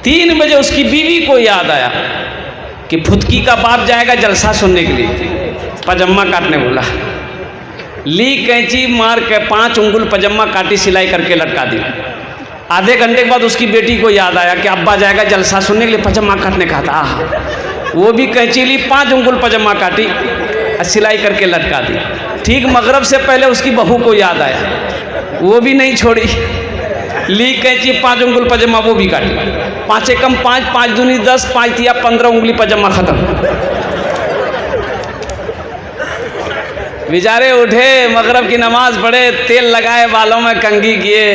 3 बजे उसकी बीवी को याद आया कि फुदकी का बाप जाएगा जलसा सुनने के लिए, पजामा काटने बोला। ली कैंची मार के 5 उंगल पजामा काटी, सिलाई करके लटका दी। आधे घंटे के बाद उसकी बेटी को याद आया कि अब्बा जाएगा जलसा सुनने के लिए, पजामा काटने का था। वो भी कैंची ली, 5 उंगल पजामा काटी, सिलाई करके लटका दी। ठीक मगरब से पहले उसकी बहू को याद आया, वो भी नहीं छोड़ी, ली कैंची 5 उंगल पजामा वो भी काटी। 5 से कम 5, 5 दूनी 10, 5 तिया 15 उंगली पजामा खत्म। बेचारे उठे, मगरब की नमाज पढ़े, तेल लगाए, बालों में कंघी किए,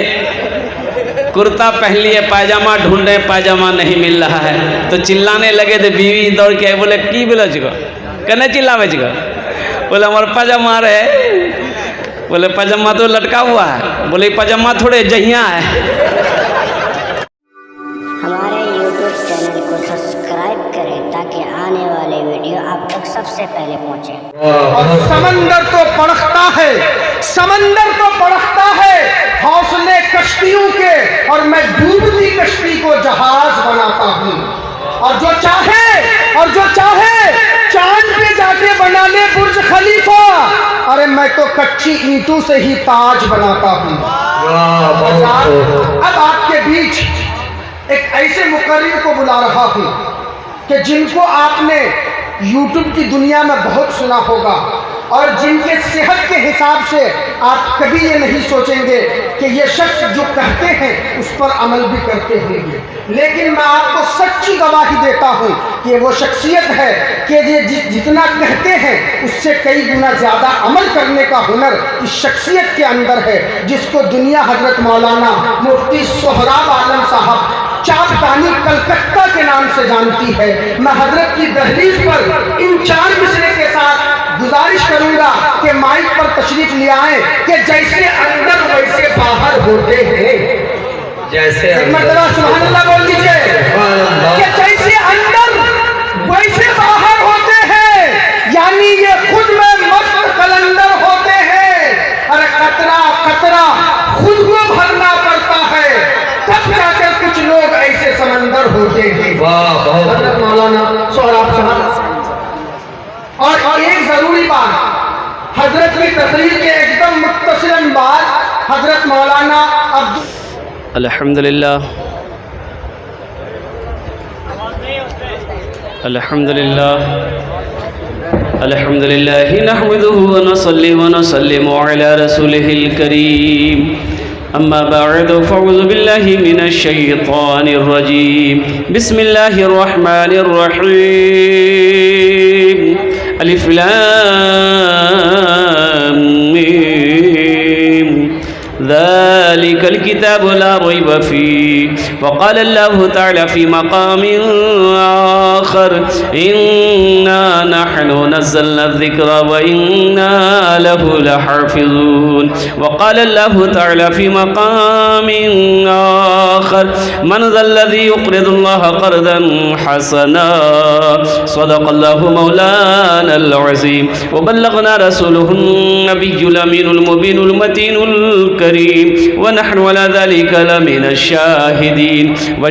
कुर्ता पहन लिए, पायजामा ढूंढे, पायजामा नहीं मिल रहा है तो चिल्लाने लगे। थे बीवी दौड़ के बोले की बोले चिको, कहने चिल्लावे चिको, बोले हमारा पजामा रहे। बोले पजामा तो लटका हुआ है। बोले पजामा थोड़े जहिया है। हमारे YouTube चैनल को सब्सक्राइब करें ताकि आने वाले वीडियो आप तक सबसे पहले पहुंचे। और समंदर तो पड़कता है, समंदर तो पड़कता है हौसले कश्तियों के, और मैं डूबती कश्ती को जहाज बनाता हूँ। और जो चाहे चांद पे जाके बना ले बुर्ज खलीफा, अरे मैं तो कच्ची ईंटों से ही ताज बनाता हूँ। अब आपके बीच एक ऐसे मुकर्रिर को बुला रहा हूँ कि जिनको आपने YouTube की दुनिया में बहुत सुना होगा, और जिनके सेहत के हिसाब से आप कभी ये नहीं सोचेंगे कि ये शख्स जो कहते हैं उस पर अमल भी करते होंगे। लेकिन मैं आपको सच्ची गवाही देता हूँ कि वो शख्सियत है कि ये जितना कहते हैं उससे कई गुना ज़्यादा अमल करने का हुनर इस शख्सियत के अंदर है, जिसको दुनिया हजरत मौलाना मुफ्ती सोहराब आलम साहब चापदानी कलकत्ता के नाम से जानती है। मैं हजरत की दहलीज पर इन 4 मिसरे के साथ गुजारिश करूंगा कि माइक पर तशरीफ ले आए कि जैसे अंदर वैसे बाहर होते हैं। जैसे मर्तबा सुभान अल्लाह बोल दीजिए कि जैसे अंदर वैसे बाहर होते हैं, यानी ये खुद में मस्त कलंदर होते हैं। अरे कतरा कतरा खुद को भरना पड़ता है, तब जाकर कुछ लोग ऐसे समंदर होते हैं। वाह, बहुत मौलाना सोहराब साहब। और एक जरूरी बात, हजरत की तकरीर के एकदम मुख्तसरन बाद हजरत मौलाना अल्हम्दुलिल्लाह अल्हम्दुलिल्लाह अल्हम्दुलिल्लाह नहमदुहु व नसल्ली व नसल्लिमु अला रसूलिहिल करीम। अम्मा बअद फअऊज़ु बिल्लाहि मिनश शैतानिर रजीम। बिस्मिल्लाहिर रहमानिर रहीम। अलिफ लाम मीम ज़ालिकल किताबु ला रैब फ़ीह। वक़ाल अल्लाहु तआला फ़ी मक़ामिन आख़र इन्ना नहनु नज़्ज़लना ज़िक्रा व इन्ना लहु लहाफ़िज़ून। वक़ाल अल्लाहु तआला फ़ी मक़ामिन आख़र मन ज़ल्लज़ी युक़रिदुल्लाह क़र्ज़न हसना सदक़ल्लाहु मौलानल अज़ीम व बल्लग़ना रसूलुहुन नबियुल अमीनुल मुबीनुल मतीनुल करीम व नहनु अला ज़ालिका लमिनश शाहिदीन व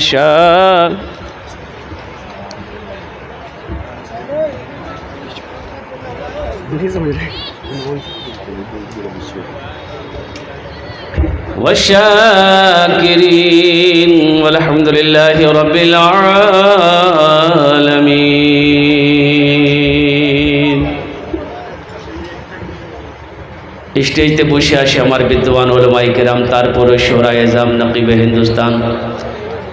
वशाकिरीन वल्हम्दुलिल्लाहि रब्बिल आलमीन। स्टेजते बসে আসে আমার বিদ্বান উলামায়ে কেরাম, তারপরে শোরায়ে আজম নকিবে হিন্দুস্তান।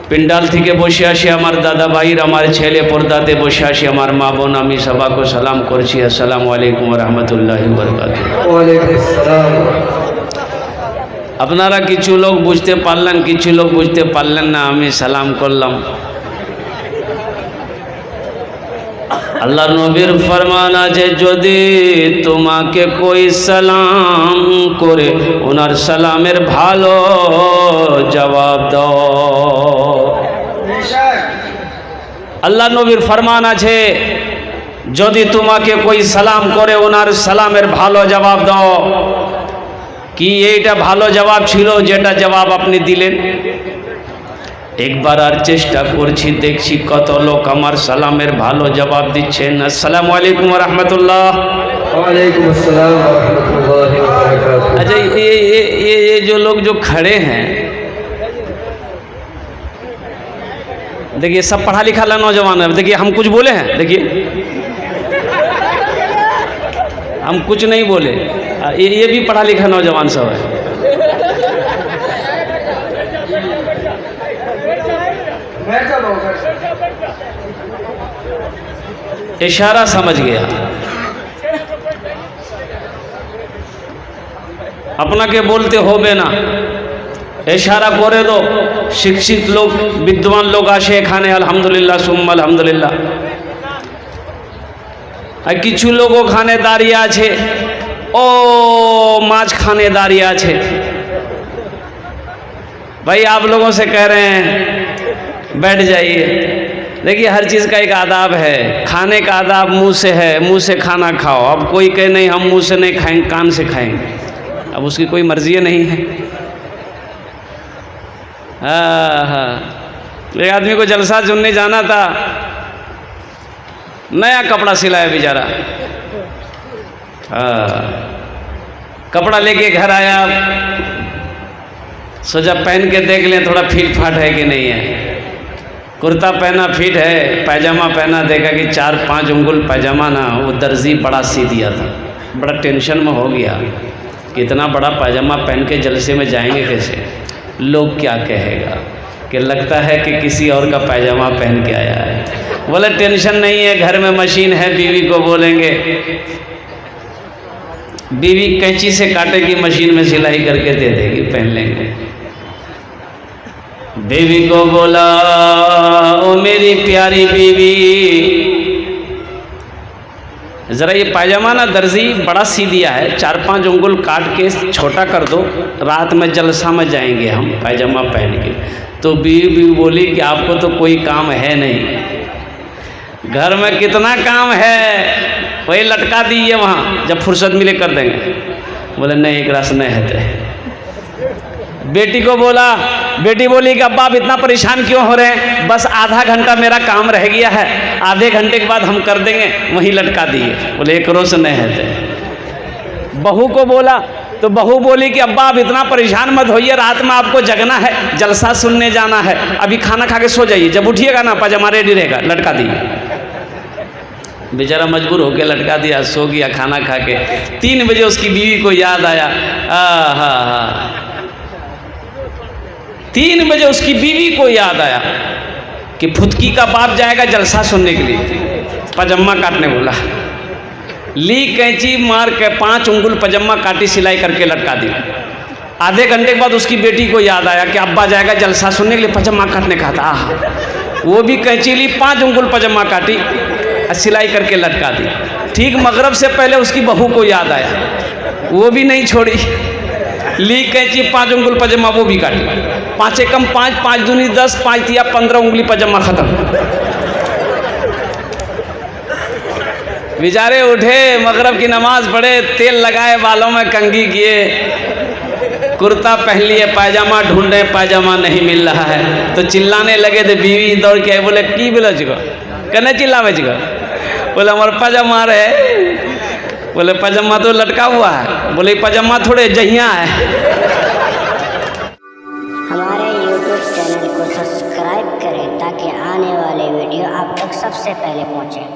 পিন্ডাল থেকে বসে আসে আমার দাদা ভাইর, আমার ছেলে, পর্দাতে বসে আসে আমার মা বোন, আমি সবাইকে সালাম করছি, আসসালামু আলাইকুম ওয়া রাহমাতুল্লাহি ওয়া বারাকাতুহু। ওয়া আলাইকুম আসসালাম। আপনারা কিছু লোক বুঝতে পারলেন, কিছু লোক বুঝতে পারলেন না, আমি সালাম করলাম। আল্লাহ নবীর ফরমান আছে, যদি তোমাকে কই সালাম করে ওনার সালামের ভালো জবাব দাও। আল্লাহ নবীর ফরমান আছে, যদি তোমাকে কই সালাম করে ওনার সালামের ভালো জবাব দাও। কি এইটা ভালো জবাব ছিল যেটা জবাব আপনি দিলেন? একবার আর চেষ্টা করছি, দেখছি কত লোক আমার সালামের ভালো জবাব দিচ্ছেন। আসসালামু আলাইকুম ওয়া রাহমাতুল্লাহ। वालेकुम अस्सलाम व रहमतुल्लाहि व बरकातुहू। अच्छा, ये जो लोग जो खड़े हैं, देखिए सब पढ़ा लिखा नौजवान है। देखिए हम कुछ बोले हैं, देखिए हम कुछ नहीं बोले, ये भी पढ़ा लिखा नौजवान सब है। इशारा समझ गया, अपना के बोलते हो बेना, इशारा करे दो। शिक्षित लोग, विद्वान लोग आशे खाने अल्हम्दुलिल्लाह सुम्मा अल्हम्दुलिल्लाह। আর কিছু লোক ওখানে দাঁড়িয়ে আছে, ও মাঝখানে দাঁড়িয়ে আছে। भाई आप लोगों से कह रहे हैं बैठ जाइए। देखिए हर चीज़ का एक आदाब है, खाने का आदाब मुंह से है, मुंह से खाना खाओ। अब कोई कहे नहीं हम मुंह से नहीं खाएंगे, कान से खाएंगे, अब उसकी कोई मर्जी नहीं है। हाँ, एक आदमी को जलसा सुनने जाना था, नया कपड़ा सिलाया बेचारा। कपड़ा लेके घर आया, सोचा पहन के देख लें थोड़ा फिट फाट है कि नहीं है। कुर्ता पहना फिट है, पैजामा पहना, देखा कि 4-5 उंगल पैजामा ना वो दर्जी बड़ा सी दिया था। बड़ा टेंशन में हो गया कि इतना बड़ा पैजामा पहन के जलसे में जाएंगे कैसे, लोग क्या कहेगा, कि लगता है कि किसी और का पैजामा पहन के आया है। बोले टेंशन नहीं है, घर में मशीन है, बीवी को बोलेंगे, बीवी कैंची से काटेगी, मशीन में सिलाई करके दे देगी, पहन लेंगे। बीवी को बोला, ओ मेरी प्यारी बीवी, ज़रा ये पैजामा ना दर्जी बड़ा सी दिया है, 4-5 उंगल काट के छोटा कर दो, रात में जलसा में जाएंगे हम पैजामा पहन के। तो बीवी बोली कि आपको तो कोई काम है नहीं, घर में कितना काम है, वही लटका दीजिए वहाँ, जब फुर्सत मिले कर देंगे। बोले नहीं एक रस नहीं है। बेटी को बोला, बेटी बोली कि अब्बा आप इतना परेशान क्यों हो रहे हैं, बस आधा घंटा मेरा काम रह गया है, आधे घंटे के बाद हम कर देंगे, वहीं लटका दिए। बोले एक रोज नहीं है। बहू को बोला, तो बहू बोली कि अब्बा आप इतना परेशान मत होइए, रात में आपको जगना है, जलसा सुनने जाना है, अभी खाना खा के सो जाइए, जब उठिएगा ना पैजामा रेडी रहेगा, लटका दिए। बेचारा मजबूर होकर लटका दिया, सो गया खाना खा के। 3 बजे उसकी बीवी को याद आया, 3 बजे उसकी बीवी को याद आया कि फुदकी का बाप जाएगा जलसा सुनने के लिए, पजामा काटने बोला। ली कैंची मार के 5 उंगल पजामा काटी, सिलाई करके लटका दी। आधे घंटे के बाद उसकी बेटी को याद आया कि अब्बा जाएगा जलसा सुनने के लिए, पजामा काटने का था। वो भी कैंची ली, 5 उंगल पजामा काटी, सिलाई करके लटका दी। ठीक मगरब से पहले उसकी बहू को याद आया, वो भी नहीं छोड़ी, ली कैंची 5 उंगल पजामा वो भी काटी। 5 कम 5, 5 दूनी 10, 5 तिया 15 उंगली पजामा खत्म। बेचारे उठे, मगरब की नमाज पढ़े, तेल लगाए, बालों में कंघी किए, कुर्ता पहन लिए, पैजामा ढूंढे, पैजामा नहीं मिल रहा है। तो चिल्लाने लगे थे, बीवी दौड़ के बोले की बोला चिको, कहने चिल्लावे चिको, बोले हमारा पैजामा रहे। बोले पैजामा तो लटका हुआ है। बोले पैजामा थोड़े जहिया है। हमारे YouTube चैनल को सब्सक्राइब करें ताकि आने वाले वीडियो आप तक सबसे पहले पहुंचे।